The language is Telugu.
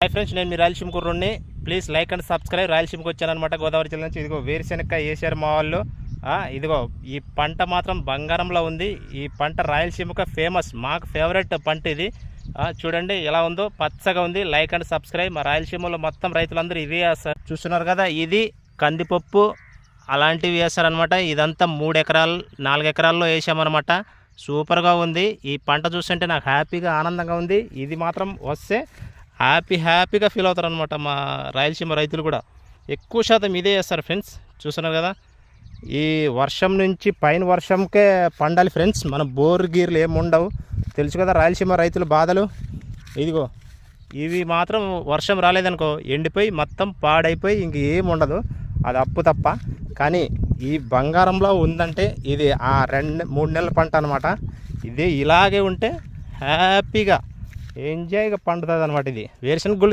హాయ్ ఫ్రెండ్స్, నేను మీ రాయలసీమ కుర్రోడ్ని. Please like and subscribe. రాయలసీమకి వచ్చానమాట, గోదావరి జిల్లా నుంచి. ఇదిగో వేరుశెనక్కాయ వేసారు మా వాళ్ళు. ఇదిగో ఈ పంట మాత్రం బంగారంలో ఉంది. ఈ పంట రాయలసీమకు ఫేమస్, మాకు ఫేవరెట్ పంట ఇది. చూడండి ఎలా ఉందో, పచ్చగా ఉంది. Like and subscribe. మా రాయలసీమలో మొత్తం రైతులందరూ ఇవే వేస్తారు. చూస్తున్నారు కదా, ఇది కందిపప్పు అలాంటివి వేస్తారనమాట. ఇదంతా 3 ఎకరాలు 4 ఎకరాల్లో వేసామన్నమాట. సూపర్గా ఉంది. ఈ పంట చూస్తుంటే నాకు హ్యాపీగా ఆనందంగా ఉంది. ఇది మాత్రం వస్తే హ్యాపీగా ఫీల్ అవుతారు అనమాట. మా రాయలసీమ రైతులు కూడా ఎక్కువ శాతం ఇదే వేస్తారు ఫ్రెండ్స్. చూస్తున్నారు కదా, ఈ వర్షం నుంచి పైన వర్షంకే పండాలి ఫ్రెండ్స్. మన బోర్ గీర్లు ఏమి ఉండవు, తెలుసు కదా రాయలసీమ రైతుల బాధలు. ఇదిగో ఇవి మాత్రం వర్షం రాలేదనుకో ఎండిపోయి మొత్తం పాడైపోయి ఇంక ఏమి ఉండదు, అది అప్పు తప్ప. కానీ ఈ బంగారంలో ఉందంటే ఇది 2-3 నెలల పంట అనమాట. ఇదే ఇలాగే ఉంటే హ్యాపీగా ఎంజాయ్గా పండుతుంది అనమాట. ఇది వేరుశనగ గుళ్ళు